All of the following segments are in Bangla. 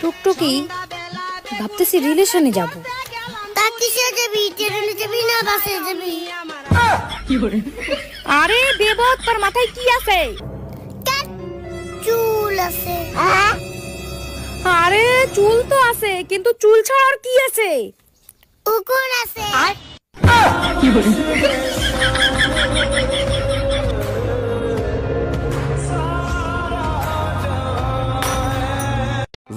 টুকটুকি ভাবতেছি রিলেশনে যাব। তা কিসে যাবি? ট্রেনে যাবি না বাসে যাবি? আরে দেবক, তোর মাথায় কি আছে? চুল আছে। আরে চুল তো আছে, কিন্তু চুল ছাড়া আর কি আছে? উকুন আছে।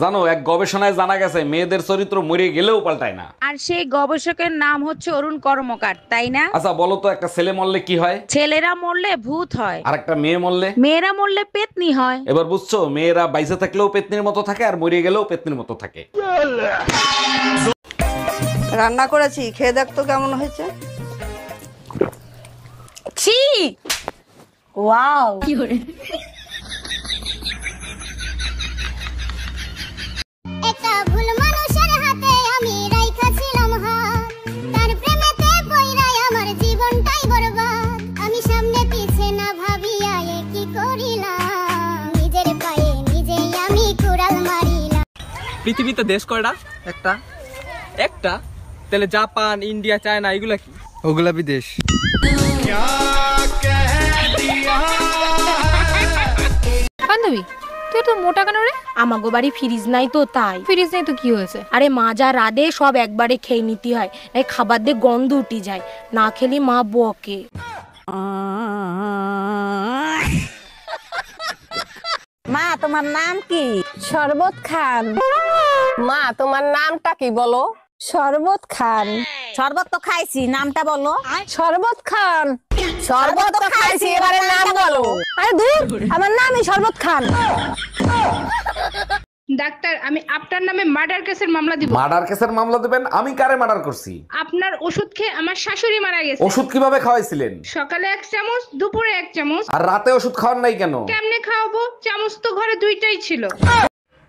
জানো, এক গবেষণায় জানা গেছে মেয়েদের চরিত্র মরে গেলেও পাল্টায় না। আর সেই গবেষকের নাম হচ্ছে অরুণ কর্মকার, তাই না? আচ্ছা বলো তো, একটা ছেলে মরলে কি হয়? ছেলেরা মরলে ভূত হয়, আর একটা মেয়ে মরলে? মেয়েরা মরলে পেতনি হয়। এবার বুঝছো, মেয়েরা বাইসে থাকলেও পেতনির মতো থাকে আর মরে গেলেও পেতনির মতো থাকে। রান্না করেছি, খেয়ে দেখ তো কেমন হয়েছে। ছি, ওয়াও। একটা ভুল মানুষের হাতে আমি রাইখাছিলাম হাত, তার প্রেমেতে পইড়াই আমার জীবনটাই বরবাদ। আমি সামনে পিছে না ভাবিয়া কি করিলাম, নিজের পায়ে নিজেই আমি কুড়াল মারিলাম। পৃথিবীতে দেশ কয়টা? একটা। একটা? তাহলে জাপান, ইন্ডিয়া, চায়না এগুলা কি? ওগুলা বিদেশ। বান্ধবী, তুই তো মোটা কেন রে? আমাগো বাড়ি ফ্রিজ নাই তো তাই। ফ্রিজ নেই তো কি হয়েছে? আরে মা যা রাধে সব একবারে খেয়ে নিতে হয়, এই খাবার দিয়ে গন্ধ উঠে যায়, না খেলে মা বকে। মা তোমার নাম কি? শরবত খান। মা তোমার নামটা কি বলো? শরবত খান। শরবত তো খাইছি, নামটা বলো। শরবত খান। শরবত তো খাইছি, এবারে নাম বলো। আরে দূর, আমার নামই শরবত খান। ডাক্তার, আমি আপনার নামে মার্ডার কেসের মামলা দিব। মার্ডার কেসের মামলা দিবেন? আমি কারে মার্ডার করছি? আপনার ওষুধ খেয়ে আমার শাশুড়ি মারা গেছে। ওষুধ কিভাবে খাওয়াইছিলেন? সকালে 1 চামচ, দুপুরে 1 চামচ। আর রাতে ওষুধ খাওয়ার নাই কেন? কেমনে খাওয়াবো? চামচ তো ঘরে 2টাই ছিল।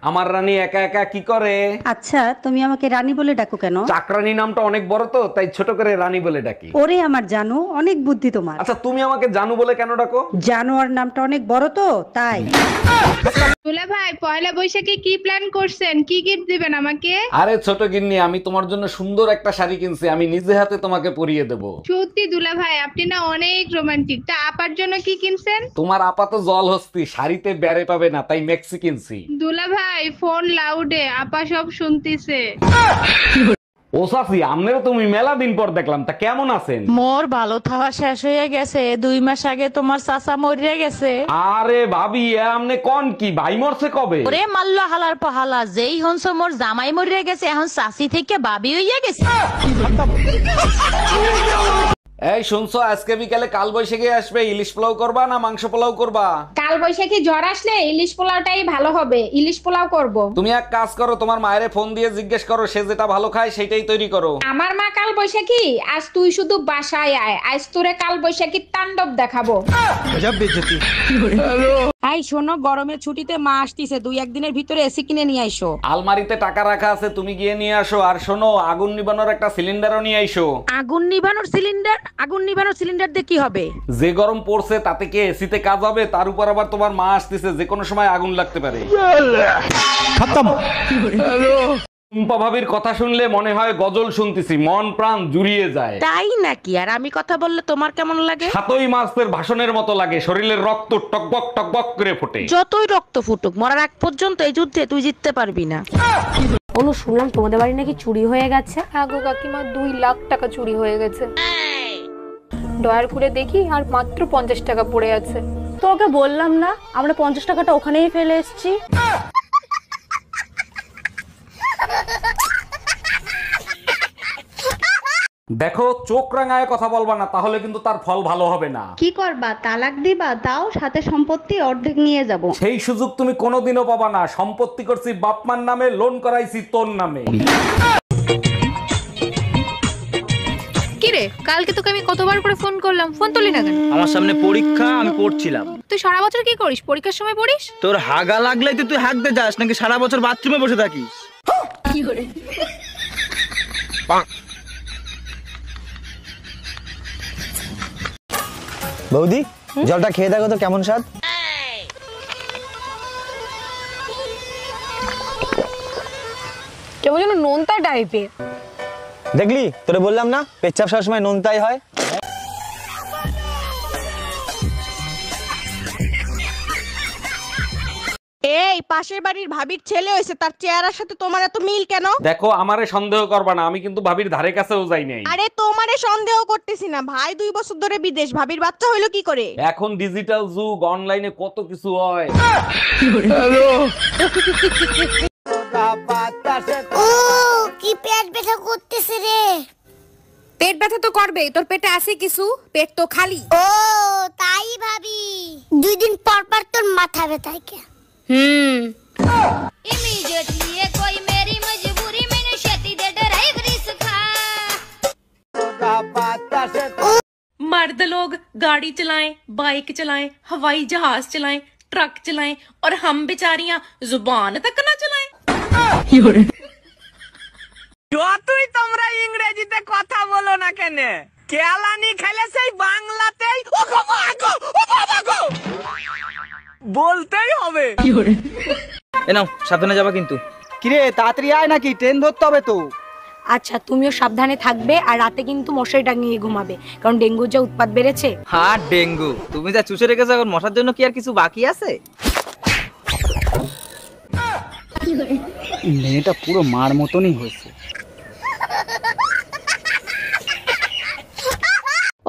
আমার রানী একা একা কি করে? আচ্ছা, তুমি আমাকে রানী বলে ডাকো কেন? চাকরানী নামটা অনেক বড় তো, তাই ছোট করে রানী বলে ডাকি। ওরে আমার জানো, অনেক বুদ্ধি তোমার। আচ্ছা তুমি আমাকে জানু বলে কেন ডাকো? জানোয়ার নামটা অনেক বড় তো তাই। দুলা ভাই, পয়লা বৈশাখে কি প্ল্যান করছেন? কি গিফট দিবেন আমাকে? আরে ছোট গিন্নি, আমি তোমার জন্য সুন্দর একটা শাড়ি কিনছি, আমি নিজে হাতে তোমাকে পরিয়ে দেব। সত্যি দুলা ভাই, আপনি না অনেক রোমান্টিক। তা আপার জন্য কি কিনছেন? তোমার আপাত জল হস্তি, শাড়িতে বেড়ে পাবে না, তাই মেক্সি কিনছি। দুলা ভাই, ফোন লাউডে, আপা সব শুনতিছে। ও সাফি, আমনেরও তুমি মেলা দিন পর দেখলাম, তা কেমন আছেন? মোর ভালো থাওয়া শেষ হয়ে গেছে, 2 মাস আগে তোমার চাচা মরিয়া গেছে। আরে ভাবি, আমনে কোন কি ভাই মরছে কবে? ওরে মাল্লা হালার পাহালা, যেই হনস মোর জামাই মরিয়া গেছে, এখন চাচি থেকে বাবি হইয়া গেছে। এই শুনছো, আজকে বিকালে কাল বৈশাখী আসবে, ইলিশ পোলাও করবা না মাংস পোলাও করবা? কাল বৈশাখী জ্বর আসলে ইলিশ পোলাওটাই ভালো হবে, ইলিশ পোলাও করব। তুমি এক কাজ করো, তোমার মায়েরে ফোন দিয়ে জিজ্ঞেস করো, সে যেটা ভালো খায় সেটাই তৈরি করো। আমার মা কাল বৈশাখী, আজ তুই শুধু বাসায় আয়, আজ তোরে কাল বৈশাখীর তাণ্ডব দেখাবো। আই শোনো, গরমের ছুটিতে মা আসতিছে, 2-1 দিনের ভিতরে এসি কিনে নিয়ে আইসো। আলমারিতে টাকা রাখা আছে, তুমি গিয়ে নিয়ে আসো। আর শোনো, আগুন নিবানোর একটা সিলিন্ডারও নিয়ে আইসো। আগুন নিভানোর সিলিন্ডার? আগুন নিভানোর সিলিন্ডার দিয়ে কি হবে? যে গরম পড়ছে তাতে কি এসিতে কাজ হবে? তার উপর আবার তোমার মা আসতেছে, যে কোনো সময় আগুন লাগতে পারে। টুম্পা ভাবির কথা শুনলে মনে হয় গজল শুনতেছি, মন প্রাণ জুড়িয়ে যায়। তাই নাকি? আর আমি কথা বললে তোমার কেমন লাগে? 7ই মাসের ভাষণের মতো লাগে, শরীরের রক্ত টকবক টকবক করে ফোটে। যতই রক্ত ফুটুক, মরার আগ পর্যন্ত এই যুদ্ধে তুই জিততে পারবি না। অনু, শুনলাম তোমাদের বাড়ি নাকি চুরি হয়ে গেছে। আগো কাকিমা, 2 লাখ টাকা চুরি হয়ে গেছে। ডয়ার খুলে দেখি আর মাত্র 50 টাকা পড়ে আছে। তোকে বললাম না, আমরা 50 টাকাটা ওখানেই ফেলে এসেছি। দেখো, চোখ রাঙায় কথা বলবা না, তাহলে কিন্তু তার ফল ভালো হবে না। কি করবা? তালাক দিবা? দাও, সাথে সম্পত্তি অর্ধেক নিয়ে যাব। সেই সুযোগ তুমি কোনোদিনও পাবা না। সম্পত্তি করছি বাপমার নামে, লোন করাইছি তোর নামে। কিরে, কালকে তোকে আমি কতবার করে ফোন করলাম, ফোন তুলি না কেন? আমার সামনে পরীক্ষা, আমি পড়ছিলাম। তুই সারা বছর কি করিস? পরীক্ষার সময় পড়িস? তোর হাগা লাগলেই তো তুই হাগতে যাস, নাকি সারা বছর বাথরুমে বসে থাকিস? কি করে? বৌদি, জলটা খেয়ে দেখো তো কেমন স্বাদ। কেমন যেন নোনতা টাইপের। দেখলি তোরে বললাম না পেচ্ছাপ সবসময় নোনতাই হয়। এই পাশের বাড়ির ভাবির ছেলে হয়েছে, তার চেহারার সাথে তোমার এত মিল কেন? দেখো আমারে সন্দেহ করবা না, আমি কিন্তু ভাবির ধারে কাছেও যাই নাই। আরে তোমারে সন্দেহ করতেছি না, ভাই 2 বছর ধরে বিদেশ, ভাবির বাচ্চা হইলো কি করে? এখন ডিজিটাল যুগ, অনলাইনে কত কিছু হয়। ও কি পেট ব্যথা করতেছে রে। পেট ব্যথা তো করবেই, তোর পেটে আছে কিছু, পেট তো খালি। ও তাই ভাবি, 2 দিন পর পর তোর মাথা ব্যথা কে? इमीडिएटली ये कोई मेरी मजबूरी मैंने शेती दे ड्राइव रिस्का। मर्द लोग गाड़ी चलाएं, बाइक चलाएं, हवाई जहाज चलाएं, ट्रक चलाएं और हम बेचारियां जुबान तक ना चलाएं। যতই তোমরা ইংরেজিতে কথা বলো না কেন, কেলানি খেলে সেই বাংলাতেই ও বাবা গো, ও বাবা গো বলতেই হবে। এ নাও, সাবধানে যাবা কিন্তু। কিরে তাড়াতাড়ি আয়, নাকি ট্রেন ধরতে হবে তো। আচ্ছা তুমিও সাবধানে থাকবে, আর রাতে কিন্তু মশারি টাঙিয়ে ঘুমাবে, কারণ ডেঙ্গুর যা উৎপাত বেড়েছে। হ্যাঁ ডেঙ্গু তুমি যা চুষে রেখেছো, এখন মশার জন্য কি আর কিছু বাকি আছে? মেয়েটা পুরো মার মতনই হয়েছে।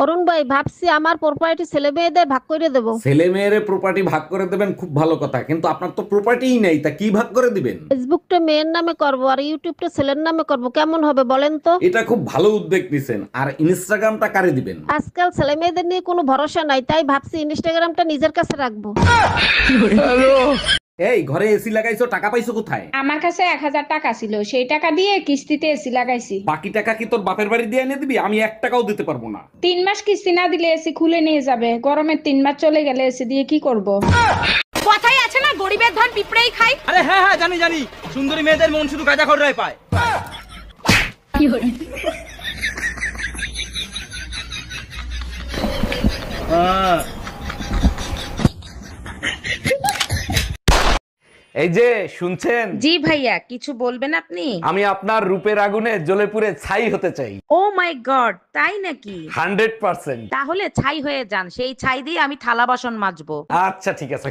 অরুণ ভাই, ভাবছি আমার প্রপার্টি ছেলে মেয়েদের ভাগ করে দেব। ছেলে মেয়েরে প্রপার্টি ভাগ করে দেবেন, খুব ভালো কথা, কিন্তু আপনার তো প্রপার্টিই নেই, তা কি ভাগ করে দিবেন? ফেসবুকটা মেয়ের নামে করব আর ইউটিউবটা ছেলের নামে করব, কেমন হবে বলেন তো? এটা খুব ভালো উদ্যোগ নিছেন। আর ইনস্টাগ্রামটা কারে দিবেন? আজকাল ছেলে মেয়েদের নিয়ে কোনো ভরসা নাই, তাই ভাবছি ইনস্টাগ্রামটা নিজের কাছে রাখবো। এই ঘরে এসি লাগাইছো, টাকা পাইছো কোথায়? আমার কাছে 1000 টাকা ছিল, সেই টাকা দিয়ে কিস্তিতে এসি লাগাইছি। বাকি টাকা কি তোর বাপের বাড়ি দিয়ে এনে দিবি? আমি 1 টাকাও দিতে পারবো না। 3 মাস কিস্তি না দিলে এসি খুলে নিয়ে যাবে, গরমের 3 মাস চলে গেলে এসি দিয়ে কি করব? কথাই আছে না, গরিবের ধন পিঁপড়েই খায়। আরে হ্যাঁ হ্যাঁ জানি জানি, সুন্দরী মেয়েদের মন শুধু গাঁজাখোররাই পায়। এই যে শুনছেন? জি ভাইয়া, কিছু বলবেন আপনি? আমি আপনার রূপের আগুনে জ্বলে পুড়ে ছাই হতে চাই। ও মাই গড, তাই নাকি? 100%। তাহলে ছাই হয়ে যান, সেই ছাই দিয়ে আমি থালা বাসন মাজবো। আচ্ছা ঠিক আছে।